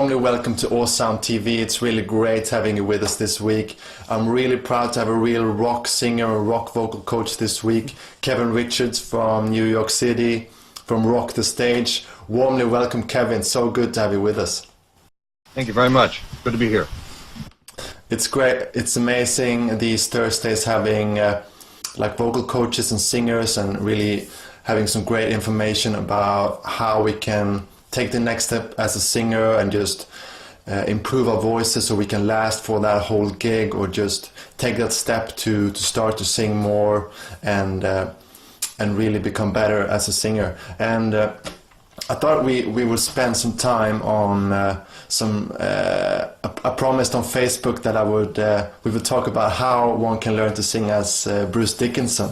warmly welcome to All Sound TV. It's really great having you with us this week. I'm really proud to have a real rock singer and rock vocal coach this week, Kevin Richards from New York City, from Rock the Stage. Warmly welcome, Kevin. So good to have you with us. Thank you very much. Good to be here. It's great. It's amazing these Thursdays having like vocal coaches and singers, and really having some great information about how we can take the next step as a singer and just improve our voices so we can last for that whole gig, or just take that step to start to sing more and really become better as a singer. And I thought we would spend some time on I promised on Facebook that we would talk about how one can learn to sing as Bruce Dickinson,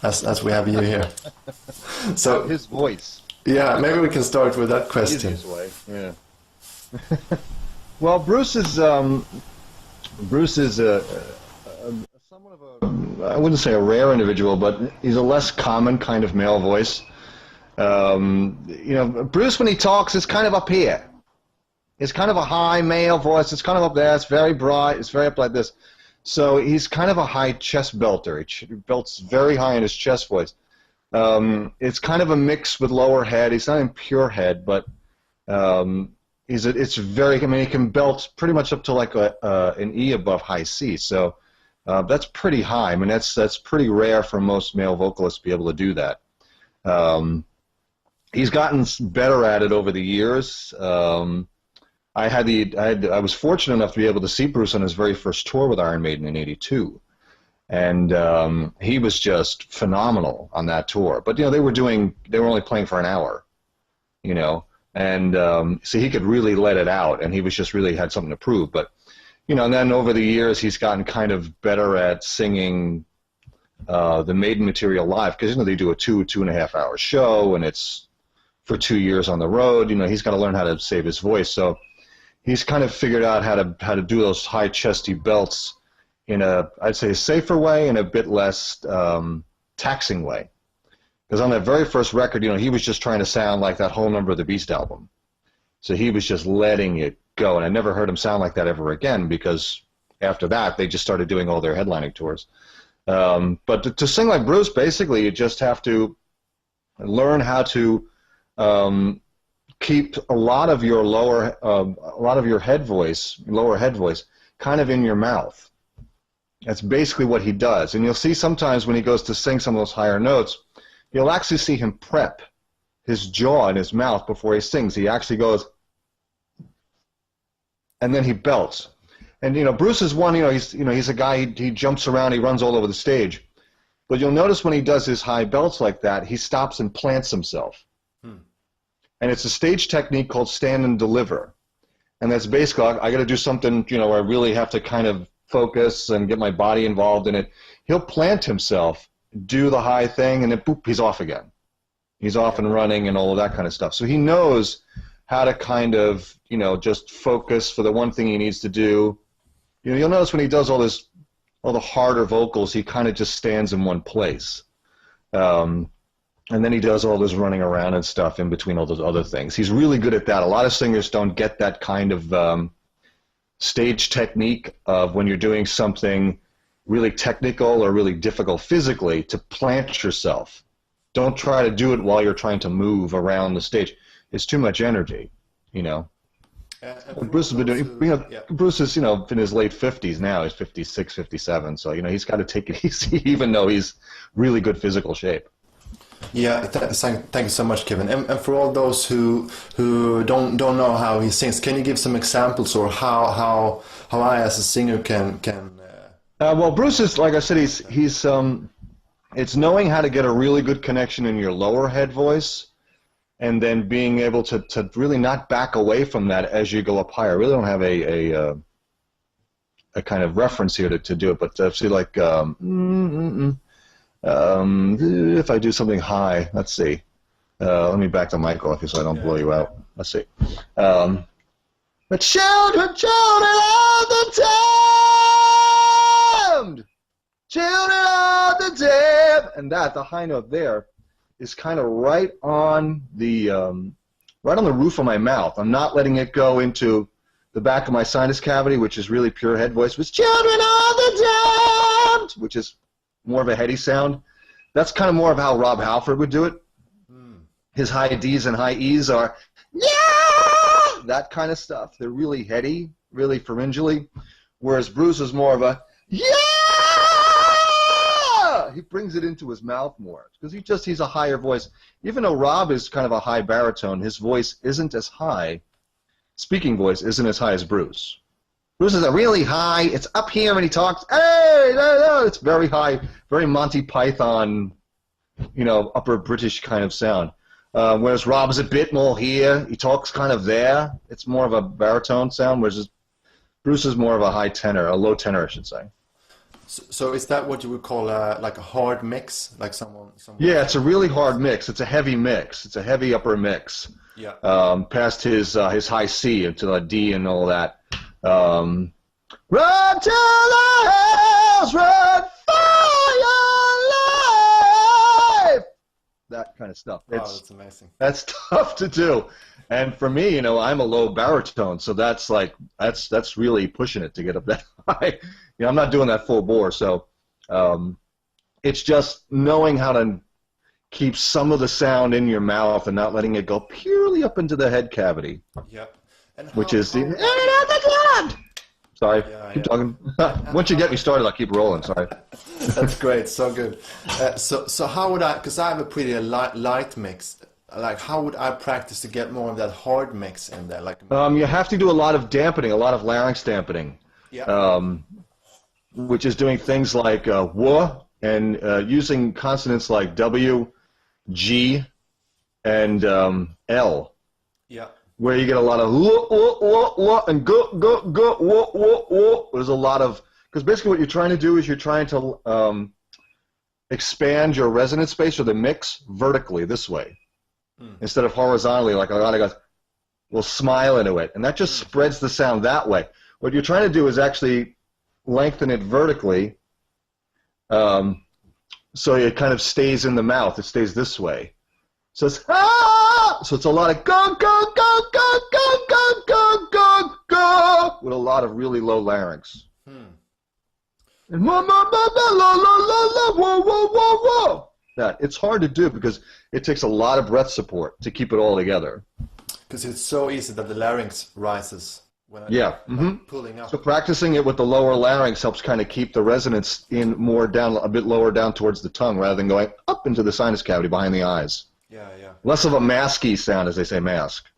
as we have you here. So his voice. Yeah, maybe we can start with that question. Easiest way. Yeah. Well, Bruce is somewhat of a, I wouldn't say a rare individual, but he's a less common kind of male voice. Bruce, when he talks, is kind of up here. It's kind of a high male voice. It's kind of up there. It's very broad. It's very up like this. So he's kind of a high chest belter. He belts very high in his chest voice. It's kind of a mix with lower head. He's not in pure head, but it's very. I mean, he can belt pretty much up to like an E above high C. So that's pretty high. I mean, that's pretty rare for most male vocalists to be able to do that. He's gotten better at it over the years. I was fortunate enough to be able to see Bruce on his very first tour with Iron Maiden in '82. And he was just phenomenal on that tour. But they were only playing for an hour, and so he could really let it out, and he was just really had something to prove. But and then over the years he's gotten kind of better at singing the Maiden material live, because they do a 2.5 hour show, and it's for 2 years on the road. He's got to learn how to save his voice, so he's kind of figured out how to do those high chesty belts in I'd say, a safer way and a bit less taxing way. Because on that very first record, he was just trying to sound like that whole Number of the Beast album. So he was just letting it go, and I never heard him sound like that ever again, because after that, they just started doing all their headlining tours. But to sing like Bruce, basically, you just have to learn how to keep a lot of your lower head voice, kind of in your mouth. That's basically what he does. And you'll see sometimes when he goes to sing some of those higher notes, you'll actually see him prep his jaw and his mouth before he sings. He actually goes, and then he belts. And Bruce is one. He's a guy. He jumps around. He runs all over the stage. But you'll notice when he does his high belts like that, he stops and plants himself. And it's a stage technique called stand and deliver. And that's basically, I got to do something, where I really have to kind of focus and get my body involved in it. He'll plant himself, do the high thing, and then boop, he's off again. He's off and running and all of that kind of stuff. So he knows how to kind of, just focus for the one thing he needs to do. You'll notice when he does all the harder vocals, he kind of just stands in one place. And then he does all this running around and stuff in between all those other things. He's really good at that. A lot of singers don't get that kind of stage technique of when you're doing something really technical or really difficult physically, to plant yourself. Don't try to do it while you're trying to move around the stage. It's too much energy, Bruce has been doing, Bruce is, in his late 50s now. He's 56, 57, so, he's got to take it easy, even though he's really good physical shape. Yeah, thank you so much, Kevin. And for all those who don't know how he sings, can you give some examples, or how I as a singer can? Well, Bruce is, like I said, he's it's knowing how to get a really good connection in your lower head voice, and then being able to really not back away from that as you go up higher. I really don't have a kind of reference here to do it, but see, like. If I do something high, let's see. Let me back the mic off here so I don't blow you out. Let's see. But children all the time, children all the time, and the high note there is kind of right on the right on the roof of my mouth. I'm not letting it go into the back of my sinus cavity, which is really pure head voice, with children are the damned, which is more of a heady sound. That's kind of more of how Rob Halford would do it. His high D's and high E's are, yeah, that kind of stuff. They're really heady, really pharyngally, whereas Bruce is more of a, yeah! He brings it into his mouth more because he's a higher voice. Even though Rob is kind of a high baritone, his voice isn't as high. Speaking voice isn't as high as Bruce. Bruce is a really high. It's up here when he talks. Hey, no, it's very high, very Monty Python, upper British kind of sound. Whereas Rob is a bit more here. He talks kind of there. It's more of a baritone sound, whereas Bruce is more of a high tenor, a low tenor, I should say. So is that what you would call like a hard mix, like someone? Yeah, it's a really hard mix. It's a heavy mix. It's a heavy upper mix. Yeah. Past his high C into the D and all that. Run to the hills, run for your life. That kind of stuff. Wow, that's amazing. That's tough to do. And for me, I'm a low baritone, so that's really pushing it to get up that high. I'm not doing that full bore, so it's just knowing how to keep some of the sound in your mouth and not letting it go purely up into the head cavity. Yep. And which is the sorry, keep talking. Once you get me started, I'll keep rolling. Sorry. That's great, so good. So how would I? Because I have a pretty light mix. Like, how would I practice to get more of that hard mix in there? Like, you have to do a lot of dampening, a lot of larynx dampening. Yeah. Which is doing things like w and using consonants like W, G, and L. Yeah. Where you get a lot of and go. There's a lot of, because basically what you're trying to do is you're trying to expand your resonance space or the mix vertically this way instead of horizontally, like a lot of guys will smile into it, and that just spreads the sound that way. What you're trying to do is actually lengthen it vertically, so it kind of stays in the mouth. It stays this way. So it's so it's a lot of go with a lot of really low larynx. And that it's hard to do because it takes a lot of breath support to keep it all together. Because it's so easy that the larynx rises when pulling up. So practicing it with the lower larynx helps kind of keep the resonance in more down, a bit lower down towards the tongue rather than going up into the sinus cavity behind the eyes. Yeah. Less of a masky sound, as they say, mask.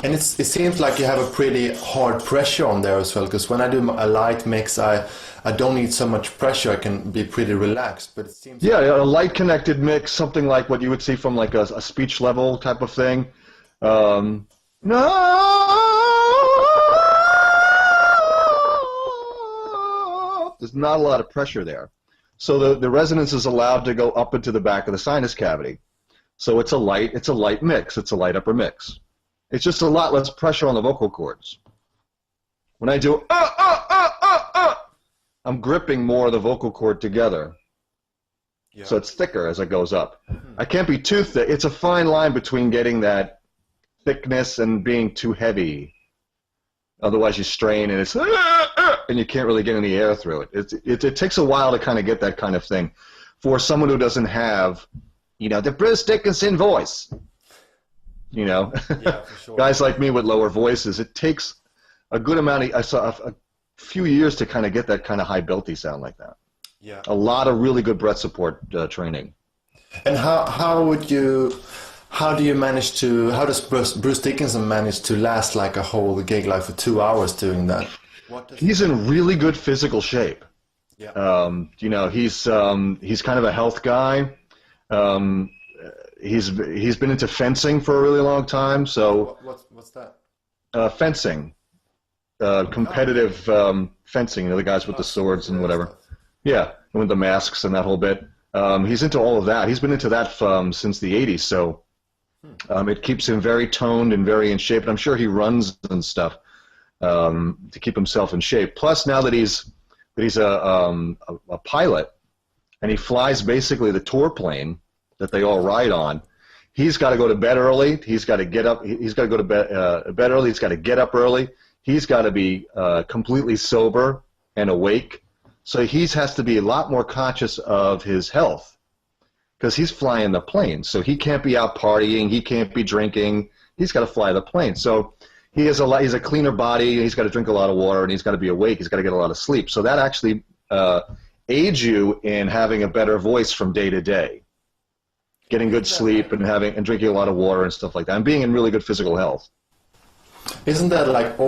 And it seems like you have a pretty hard pressure on there as well, because when I do a light mix, I don't need so much pressure. I can be pretty relaxed, but it seems... Yeah, a light connected mix, something like what you would see from like a speech level type of thing. No! There's not a lot of pressure there. So the resonance is allowed to go up into the back of the sinus cavity. So it's a light mix. It's a light upper mix. It's just a lot less pressure on the vocal cords. When I do I'm gripping more of the vocal cord together. Yeah. So it's thicker as it goes up. I can't be too thick. It's a fine line between getting that thickness and being too heavy. Otherwise you strain and it's and you can't really get any air through it. It takes a while to kind of get that kind of thing. For someone who doesn't have, the Bruce Dickinson voice. Yeah, for sure. Guys like me with lower voices, it takes a good amount of, a few years to kind of get that kind of high belty sound like that. Yeah. A lot of really good breath support training. And how does Bruce Dickinson manage to last like a whole gig, like for 2 hours doing that? He's in really good physical shape. Yeah. He's kind of a health guy. He's been into fencing for a really long time. So what's that? Fencing, competitive fencing. The guys with the swords and whatever. Yeah, and with the masks and that whole bit. He's into all of that. He's been into that since the '80s. So it keeps him very toned and very in shape. And I'm sure he runs and stuff to keep himself in shape. Plus, now that he's a pilot and he flies basically the tour plane that they all ride on, He's got to go to bed early. He's got to get up. He's got to go to bed early. He's got to get up early. He's got to be completely sober and awake. So he has to be a lot more conscious of his health because he's flying the plane. So he can't be out partying. He can't be drinking. He's got to fly the plane. So he's a cleaner body. He's got to drink a lot of water, and he's got to be awake. He's got to get a lot of sleep. So that actually aids you in having a better voice from day to day, getting good sleep and drinking a lot of water and stuff like that, and being in really good physical health. Isn't that like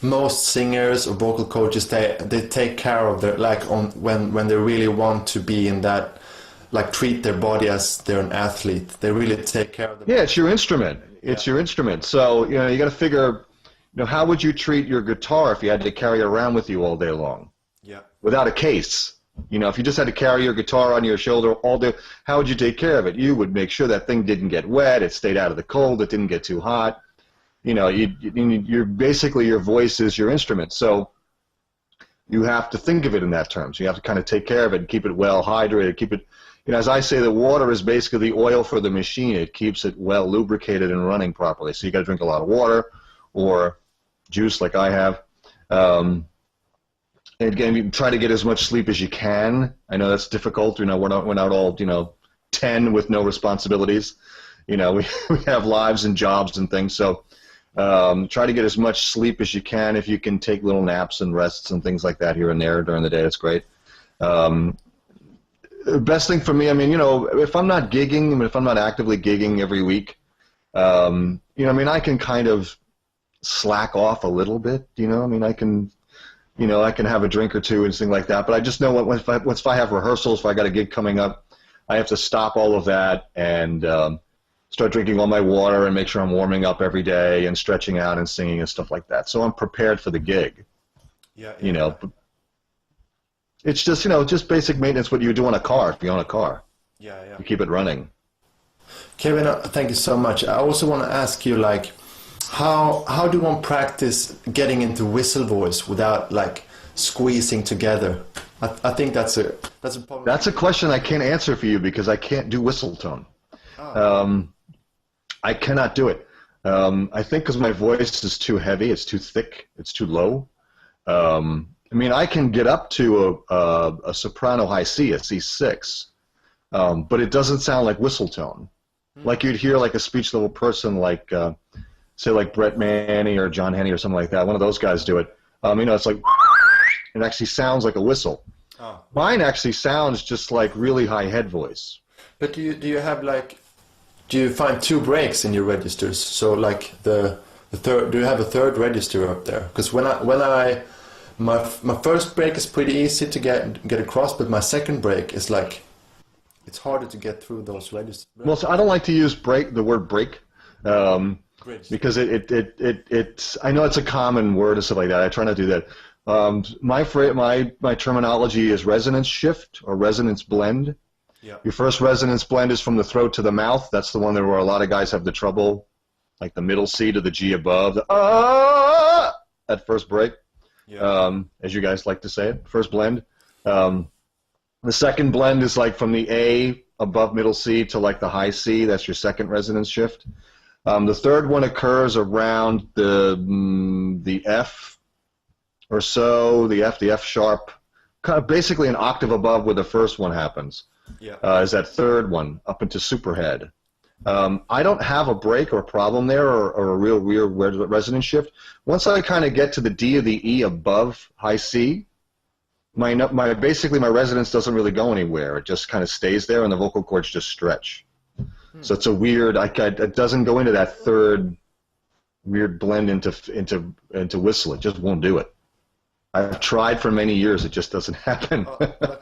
most singers or vocal coaches, they take care of their, like, when they really want to be in that, like, treat their body as they're an athlete, they really take care of them. Yeah, it's your instrument. It's your instrument. So, you know, you got to figure, you know, how would you treat your guitar if you had to carry it around with you all day long? Yeah. Without a case. You know, if you just had to carry your guitar on your shoulder all day, how would you take care of it? You would make sure that thing didn't get wet, it stayed out of the cold, it didn't get too hot. You know, you're basically, your voice is your instrument. So you have to think of it in that terms. You have to kind of take care of it and keep it well hydrated, keep it, you know, as I say, the water is basically the oil for the machine. It keeps it well lubricated and running properly. So you got to drink a lot of water or juice like I have. And again, you try to get as much sleep as you can. I know that's difficult. You know, we're not all, you know, 10 with no responsibilities. You know, we have lives and jobs and things. So try to get as much sleep as you can. If you can take little naps and rests and things like that here and there during the day, that's great. Best thing for me, I mean, you know, if I'm not gigging, I mean, if I'm not actively gigging every week, you know, I mean, I can kind of slack off a little bit, you know, I mean, I can have a drink or two and things like that, but I just know if I have rehearsals, if I got a gig coming up, I have to stop all of that and start drinking all my water and make sure I'm warming up every day and stretching out and singing and stuff like that. So I'm prepared for the gig. Yeah. You know, it's just, you know, just basic maintenance, what you do on a car if you own a car. Yeah, yeah. You keep it running. Kevin, thank you so much. I also want to ask you, like, how do one practice getting into whistle voice without, like, squeezing together? I think that's a problem. That's a question I can't answer for you because I can't do whistle tone. Oh. I cannot do it. I think because my voice is too heavy, it's too thick, it's too low. I mean, I can get up to a soprano high C, a C6, but it doesn't sound like whistle tone. Like you'd hear like a speech level person like, say like Brett Manning or John Henney or something like that. One of those guys do it. You know, it's like, it actually sounds like a whistle. Oh. Mine actually sounds just like really high head voice. But do you have like, do you find two breaks in your registers? So like the third, do you have a third register up there? Because my first break is pretty easy to get across, but my second break is like, it's harder to get through those registers. Well, so I don't like to use the word break, because it's I know it's a common word or stuff like that. I try not to do that. My terminology is resonance shift or resonance blend. Yeah. Your first resonance blend is from the throat to the mouth. That's the one where a lot of guys have the trouble, like the middle C to the G above, that first break. Yeah. As you guys like to say it, first blend. The second blend is like from the A above middle C to like the high C. That's your second resonance shift. The third one occurs around the F or so, the F sharp, kind of basically an octave above where the first one happens. Yeah. Is that third one up into superhead. I don't have a break or a problem there or a real weird resonance shift. Once I kind of get to the D or the E above high C, basically my resonance doesn't really go anywhere. It just kind of stays there and the vocal cords just stretch. So it's a weird, it doesn't go into that third weird blend into whistle. It just won't do it. I've tried for many years. It just doesn't happen.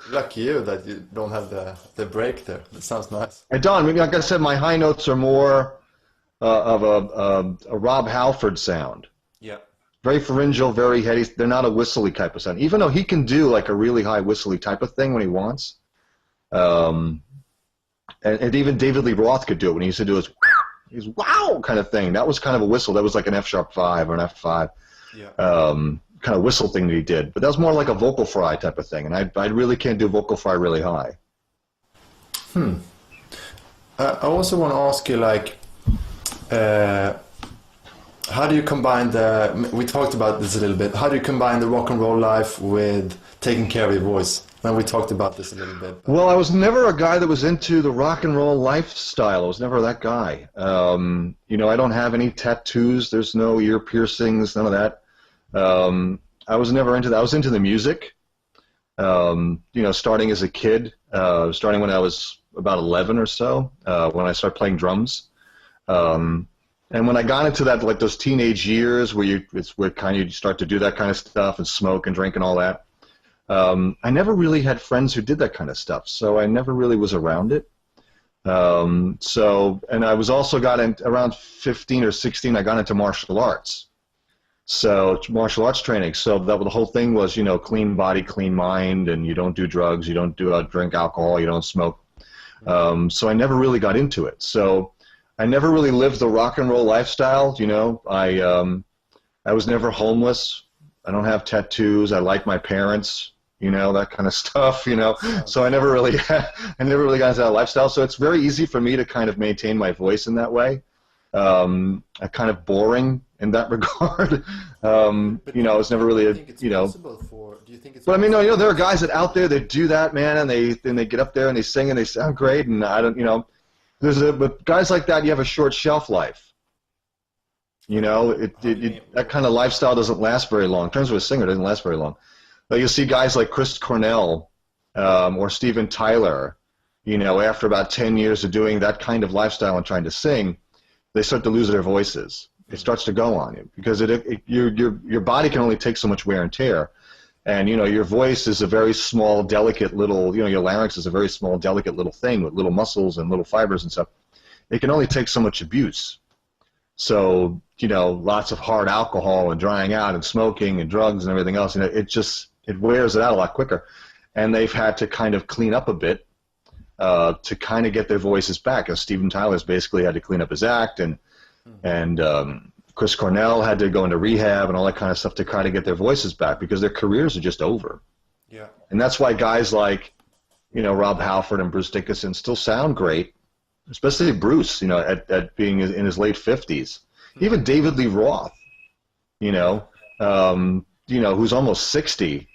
Lucky you that you don't have the break there. That sounds nice. I don't. I mean, like I said, my high notes are more of a Rob Halford sound. Yeah. Very pharyngeal, very heady. They're not a whistly type of sound. Even though he can do like a really high whistly type of thing when he wants. And even David Lee Roth could do it when he used to do his wow kind of thing. That was kind of a whistle. That was like an F sharp 5 or an F5. Yeah. Kind of whistle thing that he did, but that was more like a vocal fry type of thing, and I really can't do vocal fry really high. I also want to ask you, like, how do you combine we talked about this a little bit, how do you combine the rock and roll life with taking care of your voice? And we talked about this a little bit. Well, I was never a guy that was into the rock and roll lifestyle. I was never that guy. You know, I don't have any tattoos. There's no ear piercings, none of that. I was never into that. I was into the music. You know, starting as a kid, starting when I was about 11 or so, when I started playing drums. And when I got into that, like those teenage years where you start to do that kind of stuff and smoke and drink and all that, I never really had friends who did that kind of stuff, so I never really was around it. And I was also around 15 or 16, I got into martial arts. So martial arts training. So the whole thing was, you know, clean body, clean mind, and you don't do drugs, you don't drink alcohol, you don't smoke. So I never really got into it. So I never really lived the rock and roll lifestyle. You know, I was never homeless. I don't have tattoos. I like my parents. You know, that kind of stuff. You know, so I never really got into that lifestyle. So it's very easy for me to kind of maintain my voice in that way. I'm kind of boring in that regard. You know, it's never really you know. Do you think it's but I mean, no, you know, there are guys out there that do that, man, and they get up there and they sing and they sound great, and I don't, you know, but guys like that, you have a short shelf life. You know, that kind of lifestyle doesn't last very long. In terms of a singer, it doesn't last very long. But you'll see guys like Chris Cornell or Steven Tyler, you know, after about 10 years of doing that kind of lifestyle and trying to sing, they start to lose their voices. It starts to go on you because your body can only take so much wear and tear, and you know your voice is a very small, delicate little, you know, your larynx is a very small, delicate little thing with little muscles and little fibers and stuff. It can only take so much abuse. So you know, lots of hard alcohol and drying out and smoking and drugs and everything else, you know, it wears it out a lot quicker, and they've had to kind of clean up a bit to kind of get their voices back. As Steven Tyler's basically had to clean up his act, and Chris Cornell had to go into rehab and all that kind of stuff to kind of get their voices back because their careers are just over. Yeah. And that's why guys like, you know, Rob Halford and Bruce Dickinson still sound great, especially Bruce, you know, at being in his late 50s. Even David Lee Roth, you know, who's almost 60,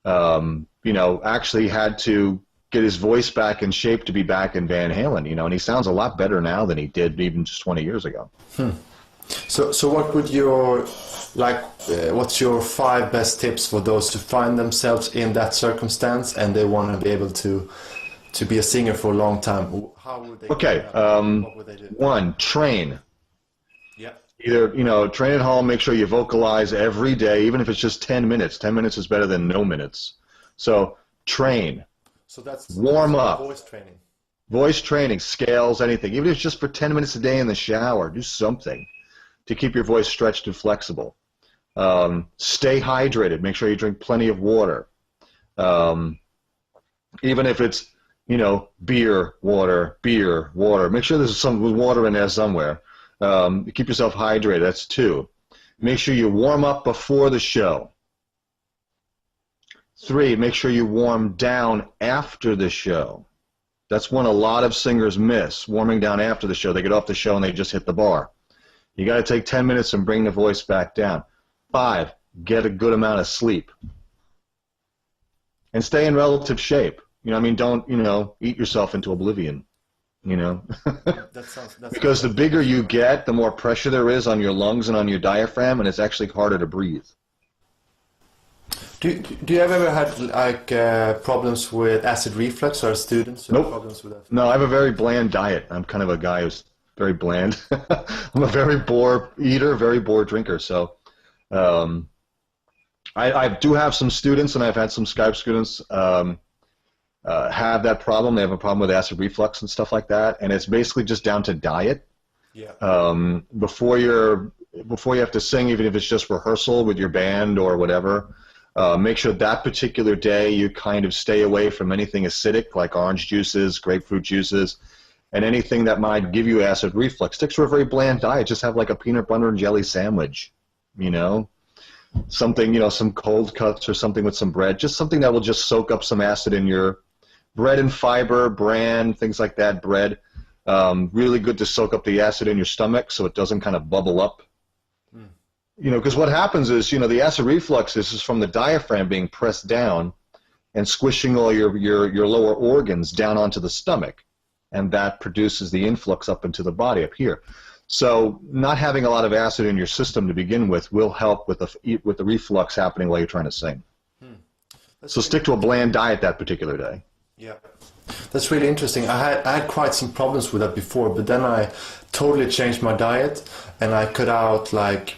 you know, actually had to get his voice back in shape to be back in Van Halen, you know, and he sounds a lot better now than he did even just 20 years ago. So what would what's your 5 best tips for those who find themselves in that circumstance and they want to be able to be a singer for a long time? How would they? Okay, what would they do? 1, train. Yeah. Either, you know, train at home, make sure you vocalize every day, even if it's just 10 minutes. 10 minutes is better than no minutes. So train. So that's warm up. Voice training. Voice training, scales, anything. Even if it's just for 10 minutes a day in the shower, do something to keep your voice stretched and flexible. Stay hydrated. Make sure you drink plenty of water. Even if it's, you know, beer, water. Make sure there's some water in there somewhere. Keep yourself hydrated. That's 2. Make sure you warm up before the show. 3, make sure you warm down after the show. That's one a lot of singers miss, warming down after the show. They get off the show and they just hit the bar. You got to take 10 minutes and bring the voice back down. 5, get a good amount of sleep. And stay in relative shape. You know, I mean, don't, you know, eat yourself into oblivion, you know. Because the bigger you get, the more pressure there is on your lungs and on your diaphragm, and it's actually harder to breathe. Do you ever had like problems with acid reflux or students? Who Nope. have problems with that? No, I have a very bland diet. I'm kind of a guy who's very bland. I'm a very poor eater, very poor drinker. So I do have some students, and I've had some Skype students have that problem. They have a problem with acid reflux and stuff like that, and it's basically just down to diet. Yeah. Before you have to sing, even if it's just rehearsal with your band or whatever, make sure that particular day you kind of stay away from anything acidic like orange juices, grapefruit juices, and anything that might give you acid reflux. Stick to a very bland diet. Just have like a peanut butter and jelly sandwich, you know, something, you know, some cold cuts or something with some bread, just something that will just soak up some acid in your bread and fiber, bran, things like that, bread. Really good to soak up the acid in your stomach so it doesn't kind of bubble up. You know, because what happens is, you know, the acid reflux is from the diaphragm being pressed down and squishing all your lower organs down onto the stomach, and that produces the influx up into the body up here. So not having a lot of acid in your system to begin with will help with the reflux happening while you're trying to sing. So stick to a bland diet that particular day. Yeah, that's really interesting. I had quite some problems with that before, but then I totally changed my diet and I cut out like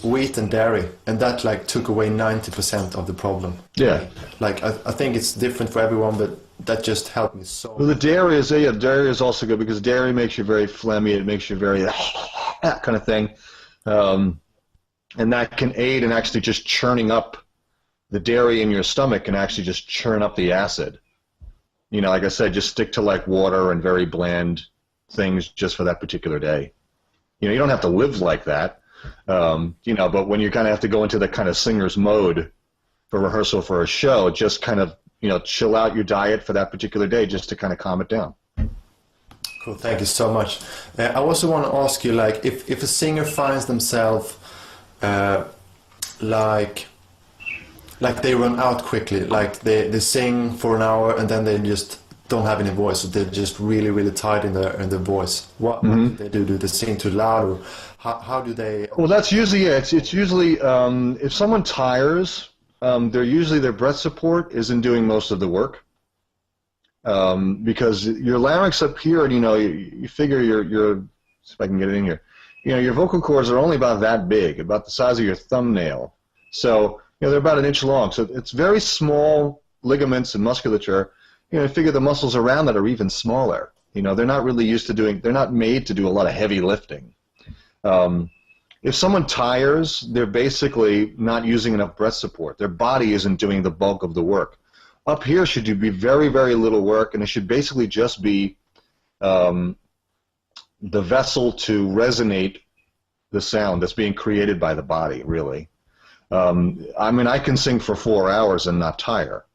wheat and dairy, and that like took away 90% of the problem. Yeah. Like I think it's different for everyone, but that just helped me so. Well, the dairy is also good because dairy makes you very phlegmy. It makes you very that kind of thing, and that can aid in actually just churning up the dairy in your stomach and actually just churn up the acid. You know, like I said, just stick to like water and very bland things just for that particular day. You know, you don't have to live like that. You know, but when you kind of have to go into the kind of singer's mode for rehearsal for a show, just kind of, you know, chill out your diet for that particular day just to kind of calm it down. Cool, thank you so much. I also want to ask you, like, if a singer finds themselves like they run out quickly, like they sing for an hour and then they just don't have any voice, so they're just really, really tight in their voice. What do they do? Do they sing too loud, or how do they? Well, that's usually it's usually if someone tires, their breath support isn't doing most of the work, because your larynx up here, and you know, you figure your see if I can get it in here, you know, your vocal cords are only about that big, about the size of your thumbnail. So you know, they're about an inch long. So it's very small ligaments and musculature. You know, I figure the muscles around that are even smaller. You know, they're not really used to doing, they're not made to do a lot of heavy lifting. If someone tires, they're basically not using enough breath support. Their body isn't doing the bulk of the work. Up here should be very, very little work, and it should basically just be the vessel to resonate the sound that's being created by the body, really. I mean, I can sing for 4 hours and not tire,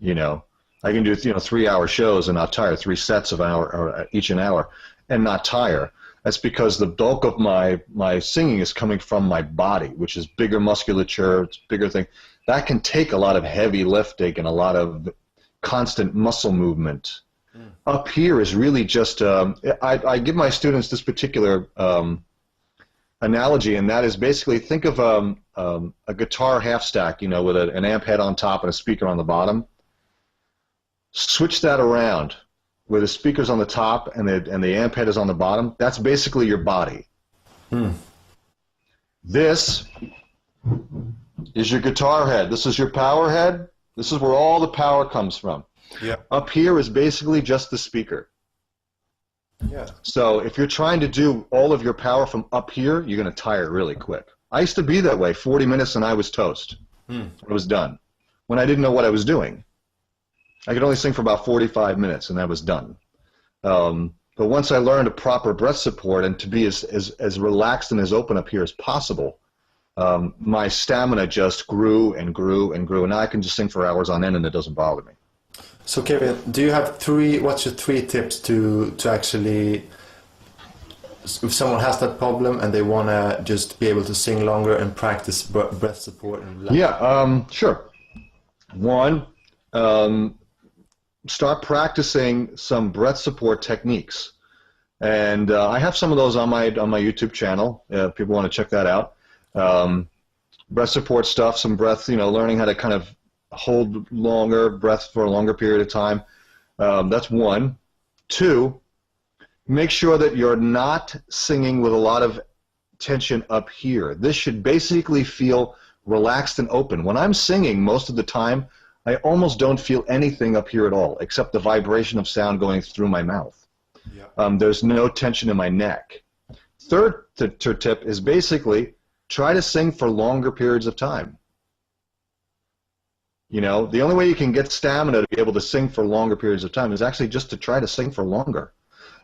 you know. I can do, you know, 3-hour shows and not tire, 3 sets of each an hour, and not tire. That's because the bulk of my singing is coming from my body, which is bigger musculature, it's bigger thing. That can take a lot of heavy lifting and a lot of constant muscle movement. Up here is really just, I give my students this particular analogy, and that is basically, think of a guitar half stack, you know, with an amp head on top and a speaker on the bottom. Switch that around, where the speaker's on the top and the amp head is on the bottom. That's basically your body. This is your guitar head. This is your power head. This is where all the power comes from. Yeah. Up here is basically just the speaker. Yeah. So if you're trying to do all of your power from up here, you're going to tire really quick. I used to be that way. 40 minutes and I was toast. I was done. When I didn't know what I was doing. I could only sing for about 45 minutes, and that was done. But once I learned a proper breath support and to be as relaxed and as open up here as possible, my stamina just grew and grew and grew, and now I can just sing for hours on end, and it doesn't bother me. So, Kevin, do you have what's your 3 tips to actually, if someone has that problem and they want to just be able to sing longer and practice breath support? And relax? Yeah, sure. One, start practicing some breath support techniques, and I have some of those on my YouTube channel. If people want to check that out, breath support stuff, some breath, you know, learning how to kind of hold longer breath for a longer period of time. That's one. 2, make sure that you're not singing with a lot of tension up here. This should basically feel relaxed and open. When I'm singing, most of the time, I almost don't feel anything up here at all, except the vibration of sound going through my mouth. Yeah. There's no tension in my neck. Third tip is basically try to sing for longer periods of time. You know, the only way you can get stamina to be able to sing for longer periods of time is actually just to try to sing for longer.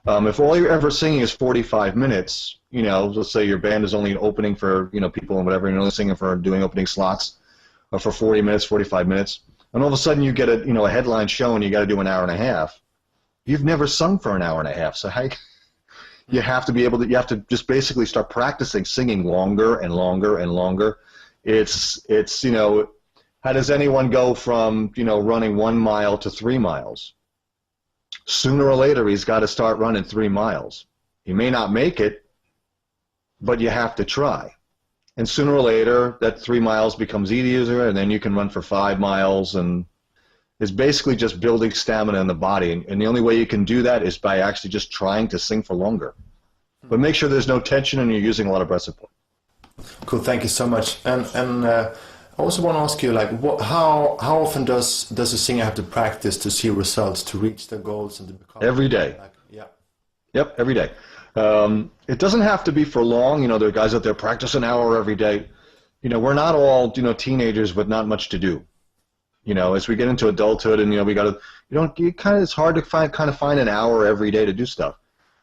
If all you're ever singing is 45 minutes, you know, let's say your band is only an opening for, you know, people and whatever, and you're only singing for doing opening slots for 40 minutes, 45 minutes, and all of a sudden you get a headline show and you got to do an hour and a half. You've never sung for an hour and a half, so how you have to be able to, you have to just basically start practicing singing longer and longer and longer. It's you know, how does anyone go from, you know, running 1 mile to 3 miles? Sooner or later, he's got to start running 3 miles. He may not make it, but you have to try. And sooner or later, that 3 miles becomes easier, and then you can run for 5 miles, and it's basically just building stamina in the body. And the only way you can do that is by actually just trying to sing for longer. But make sure there's no tension and you're using a lot of breath support. Cool, thank you so much. And I also want to ask you, like, how often does a singer have to practice to see results, to reach their goals, and to become every day? Like, yeah. Yep, every day. It doesn't have to be for long. You know, there are guys out there practice an hour every day. You know, we're not all, you know, teenagers with not much to do. You know, as we get into adulthood, and you know, we got to, it's hard to find an hour every day to do stuff.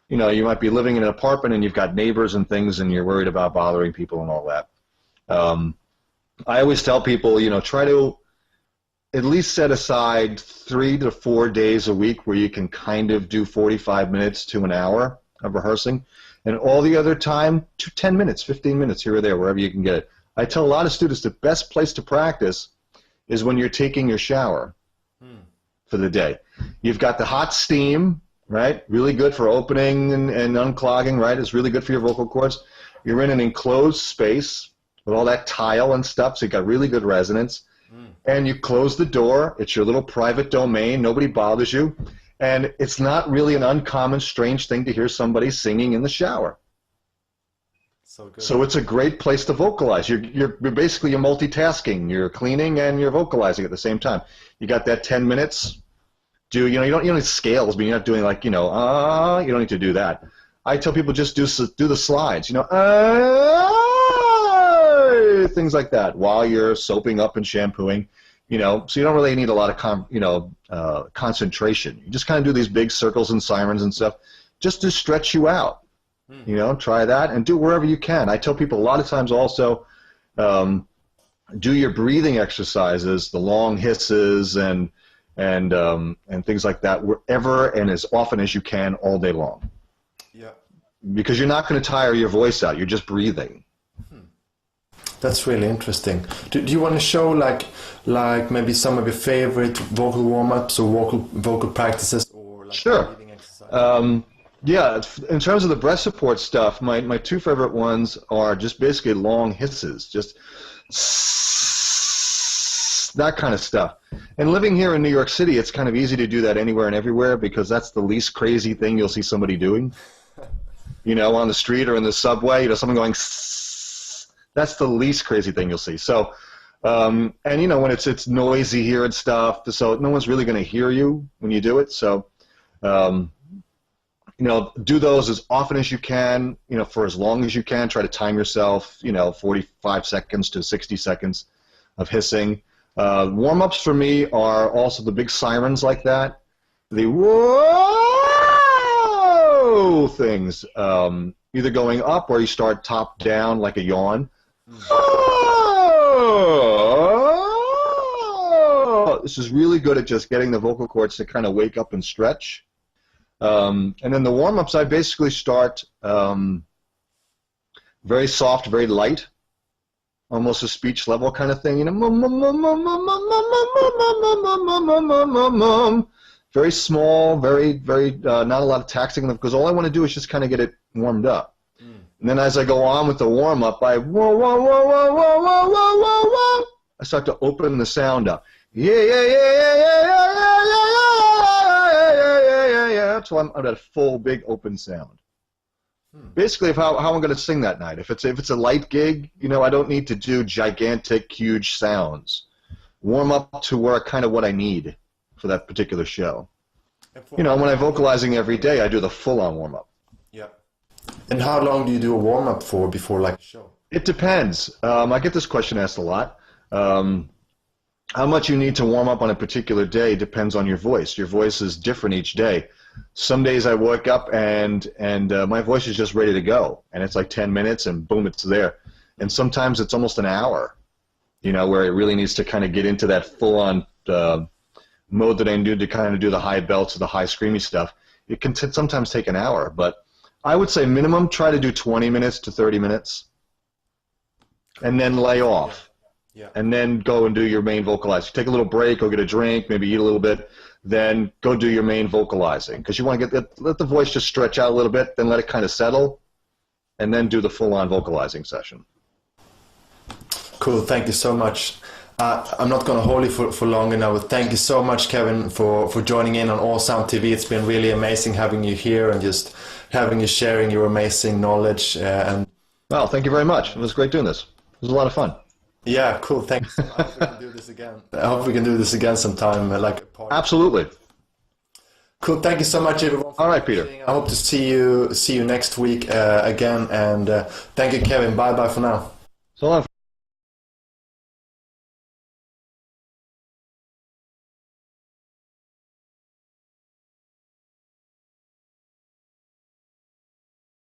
You know, you might be living in an apartment and you've got neighbors and things, and you're worried about bothering people and all that. I always tell people, you know, try to at least set aside 3 to 4 days a week where you can kind of do 45 minutes to an hour of rehearsing, and all the other time, 10 minutes, 15 minutes here or there, wherever you can get it. I tell a lot of students the best place to practice is when you're taking your shower for the day. You've got the hot steam, right? Really good for opening and unclogging, right? It's really good for your vocal cords. You're in an enclosed space with all that tile and stuff, so you've got really good resonance. And you close the door. It's your little private domain. Nobody bothers you. And it's not really an uncommon, strange thing to hear somebody singing in the shower. So good. So it's a great place to vocalize. You're basically multitasking. You're cleaning and you're vocalizing at the same time. You got that 10 minutes. You don't need scales, but you're not doing like, you don't need to do that. I tell people just do the slides, things like that while you're soaping up and shampooing, so you don't really need a lot of concentration. You just kind of do these big circles and sirens and stuff just to stretch you out. Try that and do it wherever you can. I tell people a lot of times also, do your breathing exercises, the long hisses and things like that, wherever and as often as you can all day long. Yeah. Because you're not going to tire your voice out. You're just breathing. That's really interesting. Do you want to show like maybe some of your favorite vocal warm-ups or vocal practices, or like sure. breathing exercises? Yeah, in terms of the breath support stuff, my two favorite ones are just basically long hisses, just that kind of stuff. And living here in New York City, it's kind of easy to do that anywhere and everywhere because that's the least crazy thing you'll see somebody doing. On the street or in the subway, someone going that's the least crazy thing you'll see. So, and when it's noisy here and stuff, so no one's really going to hear you when you do it. So, do those as often as you can, for as long as you can. Try to time yourself, 45 seconds to 60 seconds of hissing. Warm-ups for me are also the big sirens like that. The whoa things, either going up or you start top down like a yawn. This is really good at just getting the vocal cords to kind of wake up and stretch. And then the warm-ups, I basically start very soft, very light, almost a speech level kind of thing. Very small, very, very not a lot of taxing, because all I want to do is just kind of get it warmed up. And then as I go on with the warm-up, I whoa, whoa, whoa, whoa, whoa, whoa, whoa, whoa, whoa. I start to open the sound up. Yeah, yeah, yeah, yeah, yeah, yeah, yeah, yeah, yeah. So I'm at a full, big, open sound. Basically, how I'm going to sing that night. If it's a light gig, I don't need to do gigantic, huge sounds. Warm up to where kind of what I need for that particular show. When I'm vocalizing every day, I do the full-on warm-up. Yeah. And how long do you do a warm-up for before like a show? It depends. I get this question asked a lot. How much you need to warm up on a particular day depends on your voice. Your voice is different each day. Some days I wake up and my voice is just ready to go, and it's like 10 minutes and boom, it's there. And sometimes it's almost an hour, where it really needs to kind of get into that full-on mode that I do to kind of do the high belts or the high screamy stuff, it can sometimes take an hour. But I would say minimum try to do 20 minutes to 30 minutes, and then lay off. Yeah. And then go and do your main vocalizing. Take a little break, go get a drink, maybe eat a little bit, then go do your main vocalizing. Because you want to let the voice just stretch out a little bit, then let it kind of settle, and then do the full-on vocalizing session. Cool, thank you so much. I'm not going to hold you for long enough, but thank you so much, Kevin, for joining in on All Sound TV. It's been really amazing having you here and just having you sharing your amazing knowledge. Well, thank you very much. It was great doing this. It was a lot of fun. Yeah, cool. Thanks. I hope we can do this again. I hope we can do this again sometime, like a party. Absolutely. Cool. Thank you so much, everyone. All right, Peter. I hope to see you next week again. And thank you, Kevin. Bye for now. So long.